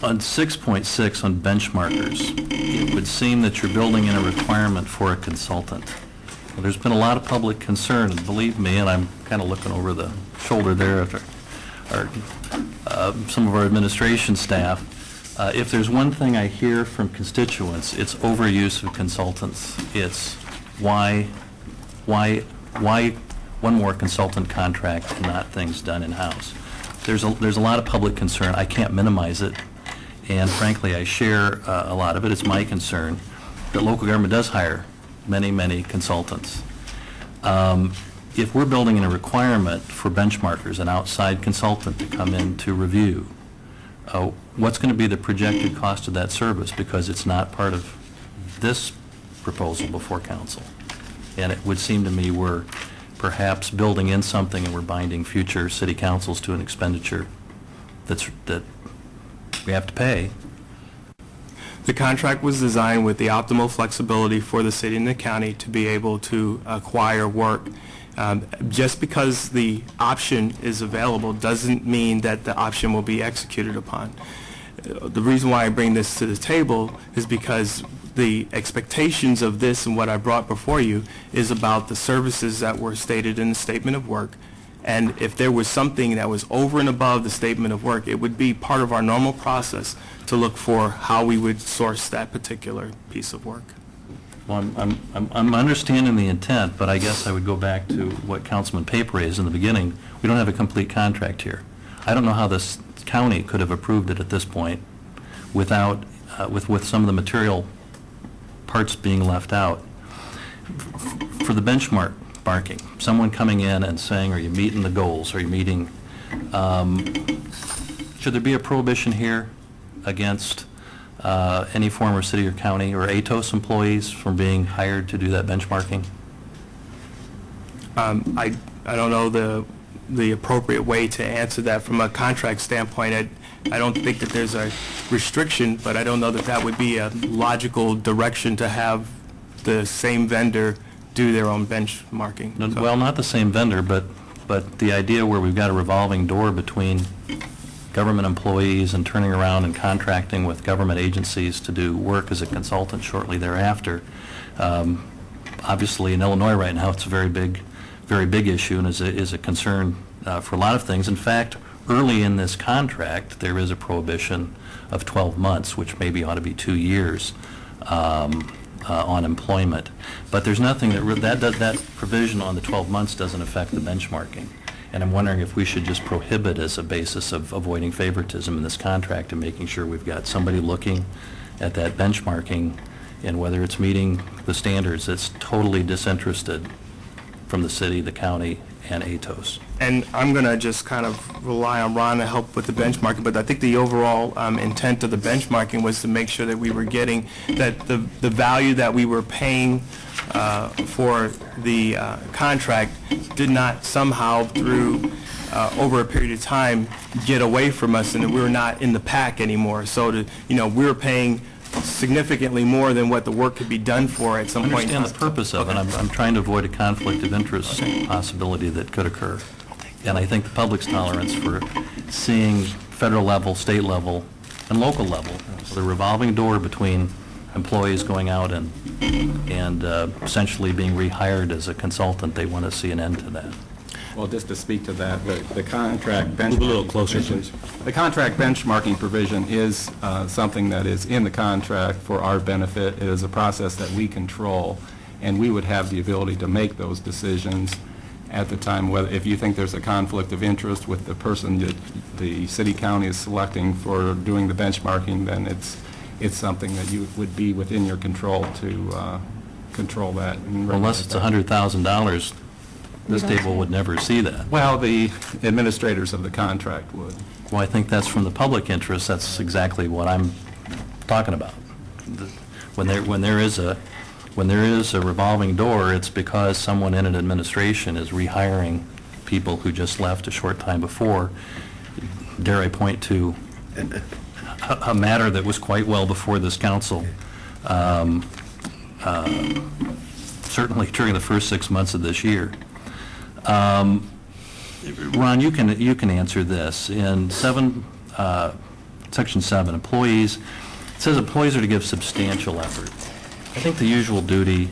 On 6.6 on benchmarkers, it would seem that you're building in a requirement for a consultant. Well, there's been a lot of public concern, and believe me, and I'm kind of looking over the shoulder there at some of our administration staff. If there's one thing I hear from constituents, it's overuse of consultants. It's why one more consultant contract and not things done in-house. There's a lot of public concern. I can't minimize it, and frankly, I share a lot of it. It's my concern that local government does hire many consultants. If we're building in a requirement for benchmarkers, an outside consultant to come in to review, what's going to be the projected cost of that service? Because it's not part of this proposal before council. And it would seem to me we're perhaps building in something and we're binding future city councils to an expenditure that we have to pay. The contract was designed with the optimal flexibility for the city and the county to be able to acquire work. Just because the option is available doesn't mean that the option will be executed upon. The reason why I bring this to the table is because the expectations of this and what I brought before you is about the services that were stated in the statement of work. And if there was something that was over and above the statement of work, it would be part of our normal process to look for how we would source that particular piece of work. Well, I'm understanding the intent, but I guess I would go back to what Councilman Pape raised in the beginning. We don't have a complete contract here. I don't know how this county could have approved it at this point without, with some of the material parts being left out. For the benchmarking, someone coming in and saying, are you meeting the goals? Are you meeting, should there be a prohibition here against any former city or county or ATOS employees from being hired to do that benchmarking? I don't know the appropriate way to answer that from a contract standpoint. I don't think that there's a restriction, but I don't know that that would be a logical direction to have the same vendor do their own benchmarking. No, well, not the same vendor, but the idea where we've got a revolving door between government employees and turning around and contracting with government agencies to do work as a consultant shortly thereafter. Obviously, in Illinois right now, it's a very big issue and is a concern for a lot of things. In fact, early in this contract, there is a prohibition of 12 months, which maybe ought to be 2 years on employment. But there's nothing that provision on the 12 months doesn't affect the benchmarking. And I'm wondering if we should just prohibit as a basis of avoiding favoritism in this contract and making sure we've got somebody looking at that benchmarking and whether it's meeting the standards that's totally disinterested from the city, the county, and ATOS. And I'm going to just kind of rely on Ron to help with the benchmarking, but I think the overall intent of the benchmarking was to make sure that we were getting that the value that we were paying for the contract did not somehow through over a period of time get away from us and that we were not in the pack anymore. So we were paying significantly more than what the work could be done for at some point. I understand the purpose of it. I'm trying to avoid a conflict of interest possibility that could occur. And I think the public's tolerance for seeing federal level, state level, and local level, the revolving door between employees going out and essentially being rehired as a consultant, they want to see an end to that. Well, just to speak to that, the contract benchmarking. Move a little closer, please. The contract benchmarking provision is something that is in the contract for our benefit. It is a process that we control, and we would have the ability to make those decisions at the time. Whether if you think there's a conflict of interest with the person that the city county is selecting for doing the benchmarking, then it's something that you would be within your control to control that. Unless it's $100,000. This table would never see that. Well, the administrators of the contract would. Well, I think that's from the public interest. That's exactly what I'm talking about. When there is a revolving door, it's because someone in an administration is rehiring people who just left a short time before. Dare I point to a matter that was quite well before this council. Certainly during the first 6 months of this year. Ron, you can answer this. In Section 7, employees, it says employees are to give substantial effort. I think the usual duty